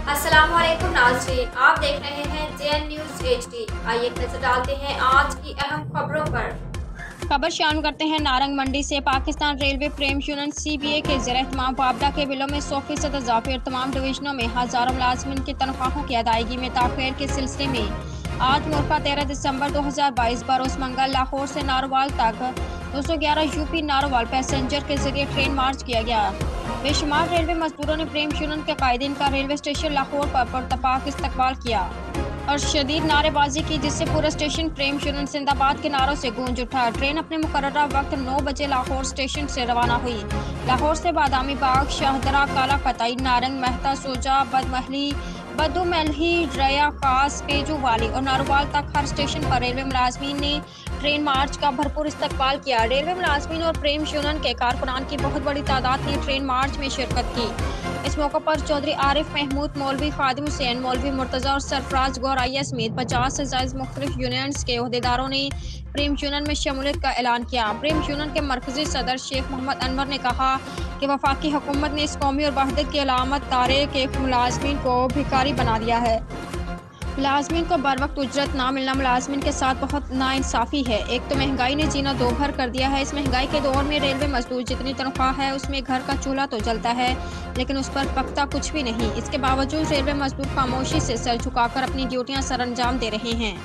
अस्सलामुअलैकुम नाज़रीन, आप देख रहे हैं JN न्यूज़ HD। आइए नजर डालते हैं आज की अहम खबरों पर। खबर शामिल करते हैं नारंग मंडी से। पाकिस्तान रेलवे प्रेम यूनियन CBA के ज़रिए तमाम वापडा के बिलों में 100% इजाफे और तमाम डिवीजनों में हज़ारों मुलाजमिन की तनख्वाहों की अदायगी में ताख़ीर के सिलसिले में आज मुल्का 13 दिसंबर 2022 बरोज़ मंगल लाहौर से नारोवाल तक 211 UP नारोवाल पैसेंजर के जरिए ट्रेन मार्च किया गया। बेशुमार रेलवे मजदूरों ने प्रेम यूनियन के कायदीन का रेलवे स्टेशन लाहौर पर पुरतपाक इस्तकबाल किया और शदीद नारेबाजी की, जिससे पूरा स्टेशन प्रेम यूनियन जिंदाबाद के नारों से गूंज उठा। ट्रेन अपने मुकर्ररा वक्त 9 बजे लाहौर स्टेशन से रवाना हुई। लाहौर से बादामी बाग, शाहदरा, काला कतई, नारंग, मेहता, सोजा, बदुमलही, रया खास, पेजू वाली और नारोवाल तक हर स्टेशन पर रेलवे मुलाजमीन ने ट्रेन मार्च का भरपूर इस्तकबाल किया। रेलवे मुलाजमीन और प्रेम यूनियन के कारकुनान की बहुत बड़ी तादाद ने ट्रेन मार्च में शिरकत की। इस मौके पर चौधरी आरिफ महमूद, मौलवी खादिम हुसैन, मौलवी मुर्तजा और सरफराज गौराइया समेत 50 से ज्यादा मुख्तलिफ यूनियंस के ओहदेदारों ने प्रेम यूनियन में शमूलियत का ऐलान किया। प्रेम यूनियन के मरकजी सदर शेख मोहम्मद अनवर ने कहा कि वफाकी हुकूमत ने इस कौमी और वहदत की अलामत तारे के मुलाजमीन को भिखारी बना दिया है। मुलाजमीन को बर वक्त उजरत ना मिलना मुलाजमीन के साथ बहुत नाइंसाफ़ी है। एक तो महंगाई ने जीना दो भर कर दिया है। इस महंगाई के दौर में रेलवे मजदूर जितनी तनख्वाह है उसमें घर का चूल्हा तो जलता है, लेकिन उस पर पकता कुछ भी नहीं। इसके बावजूद रेलवे मजदूर खामोशी से सर झुकाकर अपनी ड्यूटियां सर अंजाम दे रहे हैं।